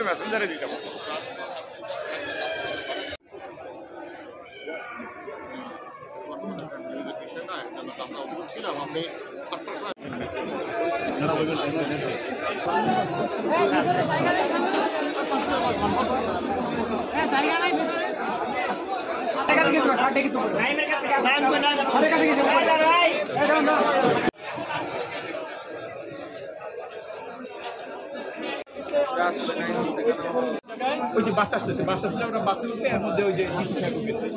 মেসেঞ্জারে দিতে ছিলাম আপনি ওই যে বাস আসতেছে, বাস আসলে আমরা বাসের উঠে এর মধ্যে ওই যে ডিসি সাহেব গেছে।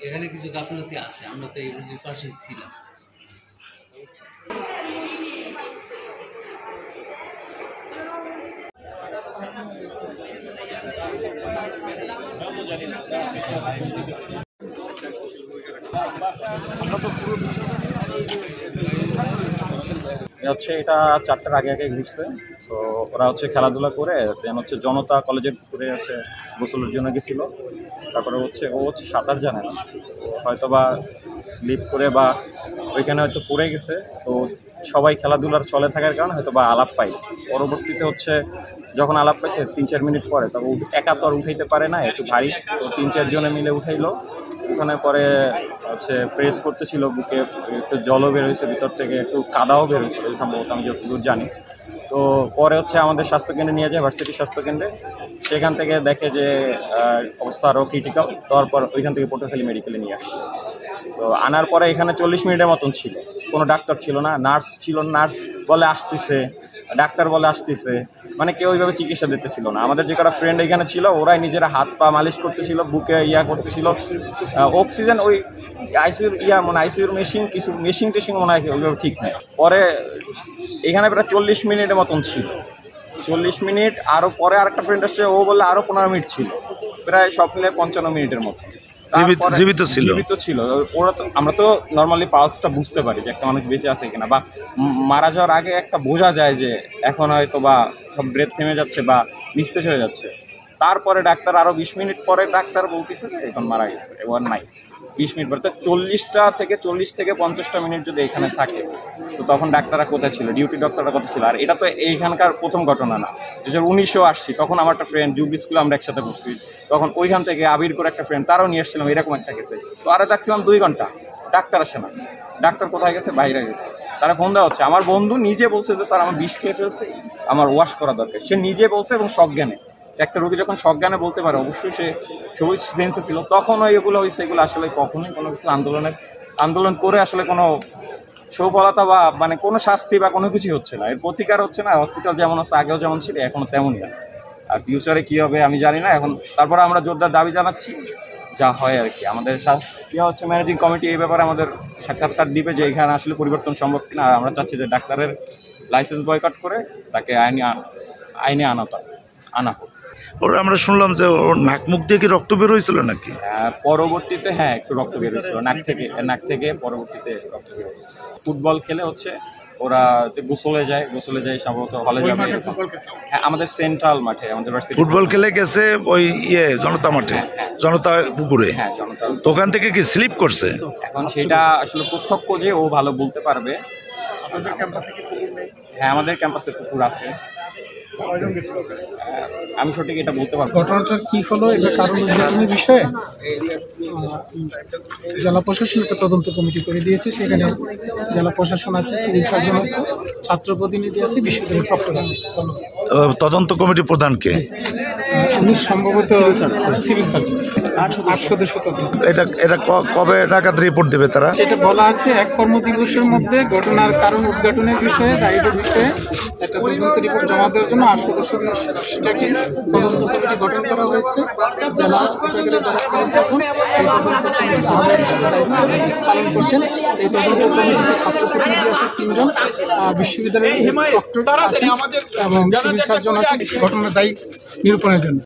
এখানে কিছু গাফিলতি আছে, আমরা তো এই রোগীর পাশে ছিলাম। হচ্ছে এটা 4টার আগে আগে ঘুরছে, তো ওরা হচ্ছে খেলাধুলা করে দেন হচ্ছে জনতা কলেজের পুকুরে হচ্ছে গোসলের জন্য গেছিল। তারপরে হচ্ছে ও হচ্ছে সাঁতার জানে না, হয়তো বা স্লিপ করে বা ওইখানে হয়তো পড়ে গেছে। তো সবাই খেলাধুলার চলে থাকার কারণে হয়তো বা আলাপ পাই। পরবর্তীতে হচ্ছে যখন আলাপ পাইছে 3-4 মিনিট পরে, তবে একা তো আর উঠাইতে পারে না, একটু ভারী, তো 3-4 জনে মিলে উঠাইলো। ওখানে পরে হচ্ছে প্রেস করতেছিল বুকে, একটু জলও বের হয়েছে ভিতর থেকে, একটু কাদাও বের হয়েছিল সম্ভবত, আমি যতদূর জানি। তো পরে হচ্ছে আমাদের স্বাস্থ্যকেন্দ্রে নিয়ে যায়, ভার্সিটি স্বাস্থ্যকেন্দ্রে। সেখান থেকে দেখে যে অবস্থা আরও ক্রিটিক্যাল, তারপর ওইখান থেকে পটুয়াখালী মেডিকেলে নিয়ে আসছে। তো আনার পরে এখানে 40 মিনিটের মতন ছিল, কোনো ডাক্তার ছিল না, নার্স ছিল, নার্স বলে আসতেছে, ডাক্তার বলে আসতেছে, মানে কেউ ওইভাবে চিকিৎসা দিতেছিল না। আমাদের যে কটা ফ্রেন্ড এখানে ছিল ওরাই নিজেরা হাত পা মালিশ করতেছিল, বুকে করতেছিল, অক্সিজেন ওই আইসিউর মানে আইসিউর মেশিন, কিছু মেশিন টেশিন মনে হয় ওইভাবে ঠিক নেই। পরে এখানে প্রায় 40 মিনিটের মতন ছিল, 40 মিনিট। আরও পরে আরেকটা ফ্রেন্ড আসছে, ও বললে আরও 15 মিনিট ছিল, প্রায় সব মিলে 55 মিনিটের মতো জীবিত ছিল। ওরা তো, আমরা তো নর্মালি পালসটা বুঝতে পারি যে একটা মানুষ বেঁচে আছে কিনা, বা মারা যাওয়ার আগে একটা বোঝা যায় যে এখন হয়তো বা সব ব্রেথ থেমে যাচ্ছে বা নিস্তেজ হয়ে যাচ্ছে। তারপরে ডাক্তার আরও 20 মিনিট পরে ডাক্তার বলতেছে যে এখন মারা গেছে, এবার নাই। 20 মিনিট পরে তো 40 থেকে 50টা মিনিট যদি এখানে থাকে, তো তখন ডাক্তাররা কোথায় ছিল, ডিউটি ডক্টররা কোথায় ছিল? আর এটা তো এইখানকার প্রথম ঘটনা না, 2019-এও আসছি, তখন আমার একটা ফ্রেন্ড জুবলি স্কুলে আমরা একসাথে পড়ছি, তখন ওইখান থেকে আবির করে একটা ফ্রেন্ড, তারাও নিয়ে এসেছিলাম, এরকম একটা গেছে। তো আরে দেখছিলাম 2 ঘন্টা ডাক্তার আসে না। ডাক্তার কোথায় গেছে? বাইরে গেছে। তারা ফোন দেওয়া হচ্ছে। আমার বন্ধু নিজে বলছে যে স্যার আমার বিষ খেয়ে ফেলছে, আমার ওয়াশ করা দরকার, সে নিজে বলছে, এবং সজ্ঞানে। একটা রোগী যখন সজ্ঞানে বলতে পারে অবশ্যই সে সবুজ সেন্সে ছিল। তখন এগুলো হয়েছে, এগুলো আসলে কখনোই কোনো কিছু আন্দোলন করে আসলে কোনো সফলতা বা মানে কোনো শাস্তি বা কোনো কিছুই হচ্ছে না, এর প্রতিকার হচ্ছে না। হসপিটাল যেমন আছে, আগেও যেমন ছিল, এখনও তেমনই আছে। আর ফিউচারে কী হবে আমি জানি না। এখন তারপরে আমরা জোরদার দাবি জানাচ্ছি, যা হয় আর কি। আমাদের হচ্ছে ম্যানেজিং কমিটি এই ব্যাপারে আমাদের সাক্ষাৎকার দিবে যে এখানে আসলে পরিবর্তন সম্ভব কিনা। আর আমরা চাচ্ছি যে ডাক্তারের লাইসেন্স বয়কট করে তাকে আইনে আনা হোক। ওরা আমরা শুনলাম যে ওর নাক মুখ দিয়ে কি রক্ত বের হয়েছিল নাকি? পরবর্তীতে হ্যাঁ, একটু রক্ত বের হয়েছিল নাক থেকে পরবর্তীতে রক্ত বের হয়েছিল। ফুটবল খেলে হচ্ছে ওরা গোসলে যায় সম্ভবত হলে যাবে। হ্যাঁ, আমাদের সেন্ট্রাল মাঠে, আমাদের ফুটবল খেলে গেছে ওই জনতা মাঠে, জনতা পুকুরে। হ্যাঁ, জনতা। তো ওখান থেকে কি স্লিপ করছে? এখন সেটা আসলে প্রত্যক্ষ যে ও ভালো বলতে পারবে। হ্যাঁ, আমাদের ক্যাম্পাসে পুকুর আছে। আমি সঠিক এটা বলতে পারবো। ঘটনাটা কি হলো, এটা কারণ বিষয়ে জেলা প্রশাসন একটা তদন্ত কমিটি করে দিয়েছে। সেখানে জেলা প্রশাসন আছে, সিভিল সার্জন আছে, ছাত্র প্রতিনিধি আছে, বিশ্ববিদ্যালয়ের প্রক্টর আছে। তদন্ত কমিটির প্রধানকে আমি সম্ভবত সিভিল সার্জন 8 সদস্য তদন্ত। এটা কবে নাগাদ রিপোর্ট দেবে তারা? যেটা বলা আছে 1 কর্মদিবসের মধ্যে ঘটনার কারণ উদ্ঘাটনের বিষয়ে, দায়ীদের বিষয়ে একটা তদন্ত রিপোর্ট জমা দেওয়ার জন্য 8 সদস্য সেটাকে তদন্ত কমিটি গঠন করা হয়েছে। জেলা বিভাগের যারা সিভিল সার্জন এই তদন্ত কমিটির আহ্বায়ক হিসেবে দায়িত্ব পালন করছেন। এই তদন্ত কমিটিতে ছাত্র প্রতিনিধি আছে 3 জন, বিশ্ববিদ্যালয়ের প্রক্টর আছে এবং সিভিল সার্জন আছে ঘটনার দায়ী নিরূপণের জন্য।